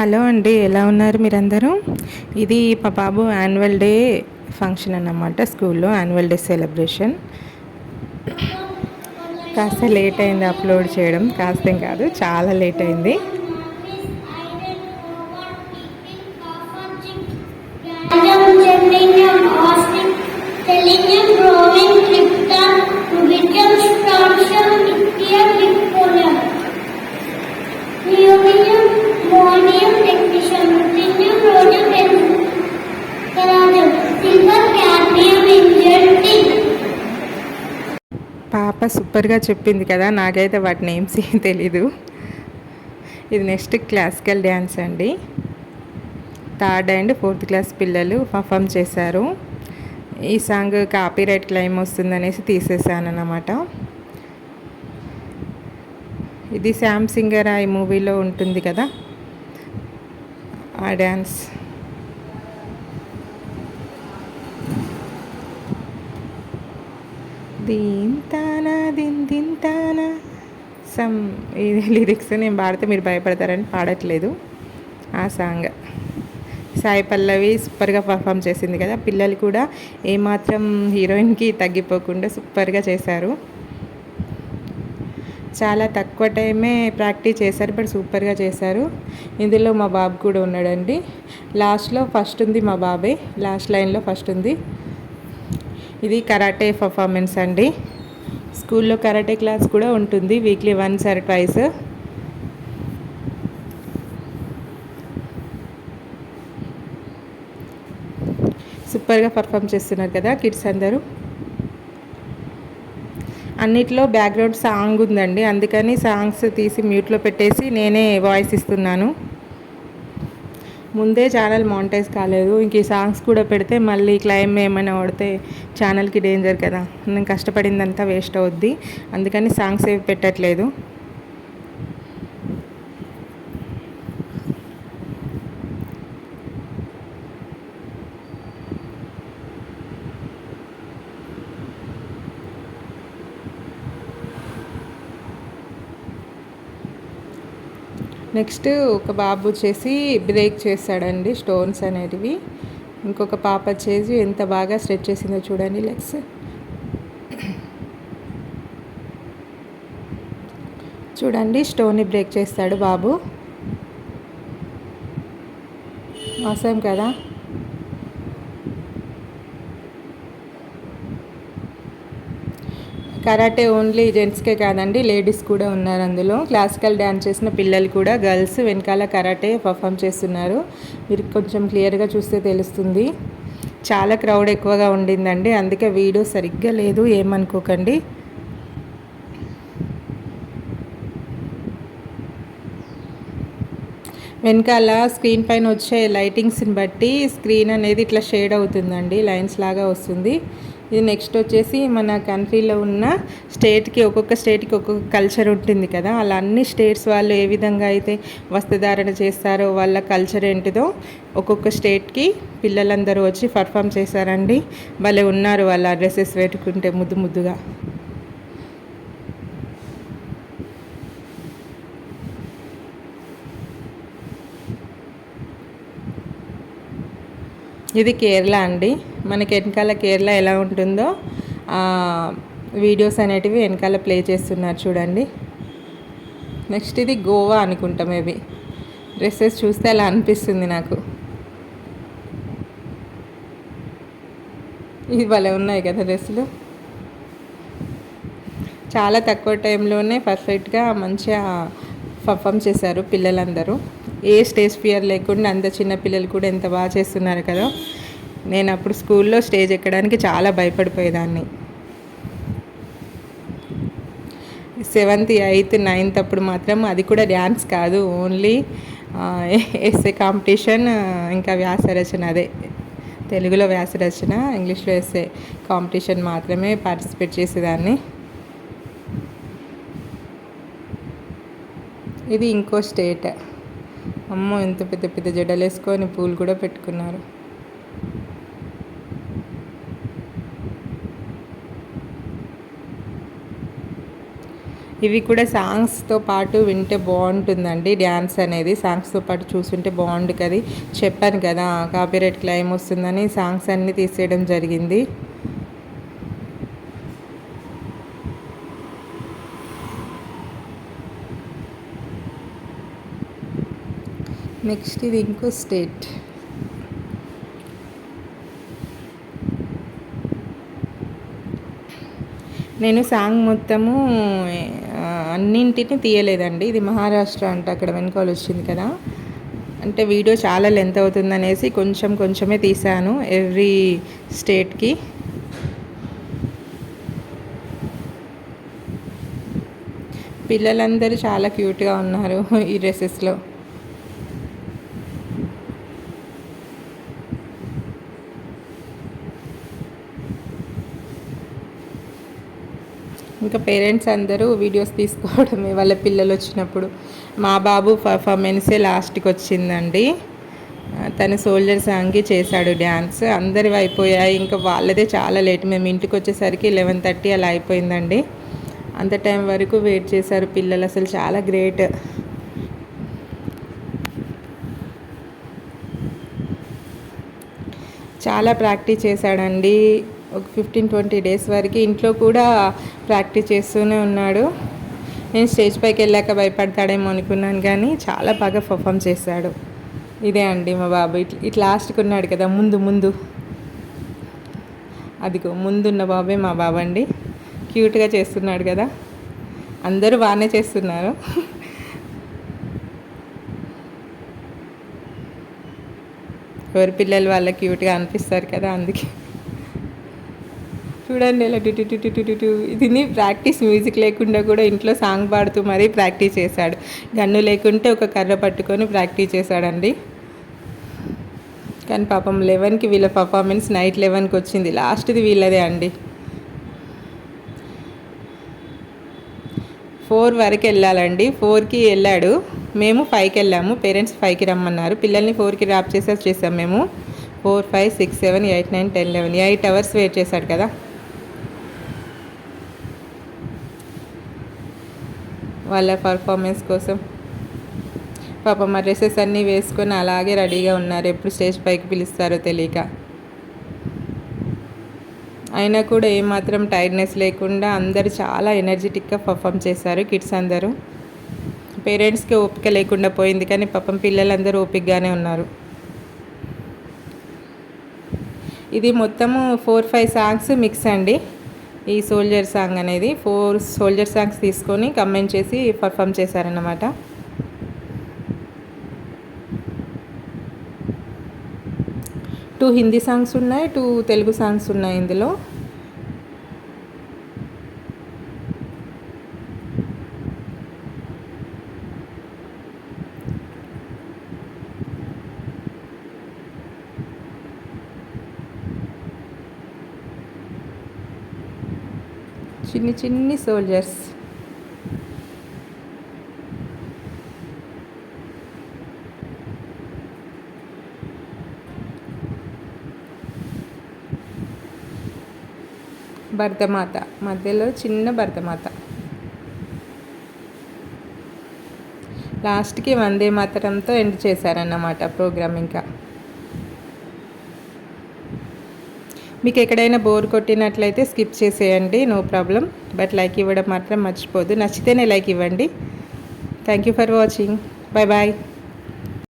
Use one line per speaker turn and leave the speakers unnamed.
Hello అండి, ఎలా ఉన్నారు మీరందరూ? ఇది మా బాబు యాన్యువల్ డే ఫంక్షన్ అన్నమాట. స్కూల్లో యాన్యువల్ డే సెలబ్రేషన్. కాస్త లేట్ అయింది అప్లోడ్ చేయడం. కాస్త కాదు, చాలా లేట్ అయింది. పాప సూపర్గా చెప్పింది కదా, నాకైతే వాటి నేమ్స్ ఏం తెలీదు. ఇది నెక్స్ట్ క్లాసికల్ డ్యాన్స్ అండి. 3rd and 4th క్లాస్ పిల్లలు పర్ఫామ్ చేశారు. ఈ సాంగ్ కాపీరైట్ క్లెయిమ్ వస్తుందనేసి తీసేసాను అన్నమాట. ఇది శ్యామ్ సింగర్ ఈ మూవీలో ఉంటుంది కదా, ఆ డ్యాన్స్. దీంతానా దింతానా సమ్ ఇది లిరిక్స్ నేను పాడితే మీరు భయపడతారని పాడట్లేదు. ఆ సాంగ్ సాయి పల్లవి సూపర్గా పర్ఫామ్ చేసింది కదా. పిల్లలు కూడా ఏమాత్రం హీరోయిన్కి తగ్గిపోకుండా సూపర్గా చేశారు. చాలా తక్కువ టైమే ప్రాక్టీస్ చేశారు, బట్ సూపర్గా చేశారు. ఇందులో మా బాబు కూడా ఉన్నాడండి. లాస్ట్లో ఫస్ట్ ఉంది మా బాబే, లాస్ట్ లైన్లో ఫస్ట్ ఉంది. ఇది కరాటే పర్ఫార్మెన్స్ అండి. స్కూల్లో కరాటే క్లాస్ కూడా ఉంటుంది, వీక్లీ 1 or 2. సూపర్గా పర్ఫామ్ చేస్తున్నారు కదా కిడ్స్ అందరూ. అన్నిట్లో బ్యాక్గ్రౌండ్ సాంగ్ ఉందండి, అందుకని సాంగ్స్ తీసి మ్యూట్లో పెట్టేసి నేనే వాయిస్ ఇస్తున్నాను. ముందే ఛానల్ మానిటైజ్ కాలేదు, ఇంక ఈ సాంగ్స్ కూడా పెడితే మళ్ళీ క్లైమ్ ఏమైనా పడితే ఛానల్కి డేంజర్ కదా. నేను కష్టపడిందంతా వేస్ట్ అవుద్ది, అందుకని సాంగ్స్ ఏవి పెట్టట్లేదు. నెక్స్ట్ ఒక బాబు వచ్చేసి బ్రేక్ చేస్తాడండి స్టోన్స్ అనేటివి. ఇంకొక పాప వచ్చేసి ఎంత బాగా స్ట్రెచ్ చేసిందో చూడండి లెగ్స్. చూడండి, స్టోన్ని బ్రేక్ చేస్తాడు బాబు. అవసరం కదా. కరాటే ఓన్లీ జెంట్స్కే కాదండి, లేడీస్ కూడా ఉన్నారు అందులో. క్లాసికల్ డ్యాన్స్ చేసిన పిల్లలు కూడా, గర్ల్స్ వెనకాల కరాటే పర్ఫామ్ చేస్తున్నారు. మీరు కొంచెం క్లియర్గా చూస్తే తెలుస్తుంది. చాలా క్రౌడ్ ఎక్కువగా ఉండిందండి, అందుకే వీడియో సరిగ్గా లేదు, ఏమనుకోకండి. వెనకాల స్క్రీన్ పైన వచ్చే లైటింగ్స్ని బట్టి స్క్రీన్ అనేది ఇట్లా షేడ్ అవుతుందండి, లైన్స్ లాగా వస్తుంది. ఇది నెక్స్ట్ వచ్చేసి మన కంట్రీలో ఉన్న స్టేట్కి, ఒక్కొక్క స్టేట్కి ఒక్కొక్క కల్చర్ ఉంటుంది కదా, అలా అన్ని స్టేట్స్ వాళ్ళు ఏ విధంగా అయితే వస్త్రధారణ చేస్తారో, వాళ్ళ కల్చర్ ఏంటిదో ఒక్కొక్క స్టేట్కి పిల్లలందరూ వచ్చి పర్ఫామ్ చేశారండి. భలే ఉన్నారు వాళ్ళ డ్రెస్సెస్ పెట్టుకుంటే ముద్దు ముద్దుగా. ఇది కేరళ అండి. మనకి వెనకాల కేరళ ఎలా ఉంటుందో వీడియోస్ అనేటివి వెనకాల ప్లే చేస్తున్నారు చూడండి. నెక్స్ట్ ఇది గోవా అనుకుంటా, మేబీ. డ్రెస్సెస్ చూస్తే అలా అనిపిస్తుంది నాకు. ఇది భలే ఉన్నాయి కదా డ్రెస్సులు. చాలా తక్కువ టైంలోనే పర్ఫెక్ట్గా మంచిగా పర్ఫామ్ చేశారు పిల్లలందరూ. ఏ స్టేజ్ ఫియర్ లేకుండా అంత చిన్న పిల్లలు కూడా ఎంత బాగా చేస్తున్నారు కదా. నేను అప్పుడు స్కూల్లో స్టేజ్ ఎక్కడానికి చాలా భయపడిపోయేదాన్ని. 7th, 8th, 9th అప్పుడు మాత్రం అది కూడా డ్యాన్స్ కాదు, ఓన్లీ ఎస్ఏ కాంపిటీషన్, ఇంకా వ్యాసరచన, అదే తెలుగులో వ్యాసరచన, ఇంగ్లీష్లో ఎస్ఏ కాంపిటీషన్ మాత్రమే పార్టిసిపేట్ చేసేదాన్ని. ఇది ఇంకో స్టేట్. అమ్మో, ఎంత పెద్ద పెద్ద జడలు వేసుకొని పూలు కూడా పెట్టుకున్నారు. ఇవి కూడా సాంగ్స్తో పాటు వింటే బాగుంటుందండి. డ్యాన్స్ అనేది సాంగ్స్తో పాటు చూస్తుంటే బాగుండు కదా. చెప్పాను కదా కాపీరైట్ క్లెయిమ్ వస్తుందని సాంగ్స్ అన్నీ తీసేయడం జరిగింది. నెక్స్ట్ ఇది ఇంకో స్టేట్. నేను సాంగ్ మొత్తము అన్నింటినీ తీయలేదండి. ఇది మహారాష్ట్ర అంట, అక్కడ వెనకాల వచ్చింది కదా. అంటే వీడియో చాలా లెంత్ అవుతుందనేసి కొంచెం కొంచెమే తీసాను ఎవ్రీ స్టేట్కి. పిల్లలందరూ చాలా క్యూట్గా ఉన్నారు ఈ డ్రెస్సెస్లో. ఇంకా పేరెంట్స్ అందరూ వీడియోస్ తీసుకోవడమే వాళ్ళ పిల్లలు వచ్చినప్పుడు. మా బాబు పర్ఫార్మెన్సే లాస్ట్కి వచ్చిందండి. తను సోల్జర్ సాంగ్కి చేశాడు డ్యాన్స్. అందరివి అయిపోయాయి, ఇంకా వాళ్ళదే చాలా లేట్. మేము ఇంటికి వచ్చేసరికి 11:30 అలా అయిపోయిందండి. అంత టైం వరకు వెయిట్ చేశారు పిల్లలు, అసలు చాలా గ్రేట్. చాలా ప్రాక్టీస్ చేశాడండి. ఒక 15-20 డేస్ వరకు ఇంట్లో కూడా ప్రాక్టీస్ చేస్తూనే ఉన్నాడు. నేను స్టేజ్ పైకి వెళ్ళాక భయపడతాడేమో అనుకున్నాను, కానీ చాలా బాగా పర్ఫామ్ చేశాడు. ఇదే అండి మా బాబు. ఇట్లా లాస్ట్కి ఉన్నాడు కదా, ముందు అదిగో ముందున్న బాబే మా బాబు అండి. క్యూట్గా చేస్తున్నాడు కదా, అందరూ బాగానే చేస్తున్నారు. ఎవరి పిల్లలు వాళ్ళ క్యూట్గా అనిపిస్తారు కదా, అందుకే. చూడండి ఇలా టు. ఇది ప్రాక్టీస్ మ్యూజిక్ లేకుండా కూడా ఇంట్లో సాంగ్ పాడుతూ మరీ ప్రాక్టీస్ చేశాడు. గన్ను లేకుంటే ఒక కర్ర పట్టుకొని ప్రాక్టీస్ చేశాడండి. కానీ పాపం 11కి వీళ్ళ పర్ఫార్మెన్స్ నైట్ 11కి వచ్చింది. లాస్ట్ది వీళ్ళదే అండి. 4 వరకు వెళ్ళాలండి. 4కి వెళ్ళాడు, మేము 5కి వెళ్ళాము. పేరెంట్స్ 5కి రమ్మన్నారు, పిల్లల్ని 4కి డ్రాప్ చేసి వచ్చేసాం మేము. 4, 5, 6, 7, 8, 9, 10, 11 8 అవర్స్ వెయిట్ చేశాడు కదా వాళ్ళ పర్ఫార్మెన్స్ కోసం. పాపం మా డ్రెస్సెస్ అన్నీ వేసుకొని అలాగే రెడీగా ఉన్నారు, ఎప్పుడు స్టేజ్ పైకి పిలుస్తారో తెలియక. అయినా కూడా ఏమాత్రం టైర్డ్నెస్ లేకుండా అందరూ చాలా ఎనర్జెటిక్గా పర్ఫామ్ చేశారు. కిడ్స్ అందరూ. పేరెంట్స్కి ఓపిక లేకుండా పోయింది, కానీ పాపం పిల్లలందరూ ఓపికగానే ఉన్నారు. ఇది మొత్తము 4-5 సాంగ్స్ మిక్స్ అండి. ఈ సోల్జర్ సాంగ్ అనేది 4 సోల్జర్ సాంగ్స్ తీసుకొని కంబైన్ చేసి పర్ఫామ్ చేశారన్నమాట. టూ హిందీ సాంగ్స్ ఉన్నాయి, 2 తెలుగు సాంగ్స్ ఉన్నాయి ఇందులో. చిన్ని సోల్జర్స్. భరతమాత మధ్యలో చిన్న భరతమాత. లాస్ట్కి వందే మాతరంతో ఎండ్ చేశారన్నమాట ప్రోగ్రామ్. ఇంకా మీకు ఎక్కడైనా బోర్ కొట్టినట్లయితే స్కిప్ చేసేయండి, నో ప్రాబ్లం. బట్ లైక్ ఇవ్వడం మాత్రం మర్చిపోద్దు. నచ్చితేనే లైక్ ఇవ్వండి. Thank you for watching. Bye bye.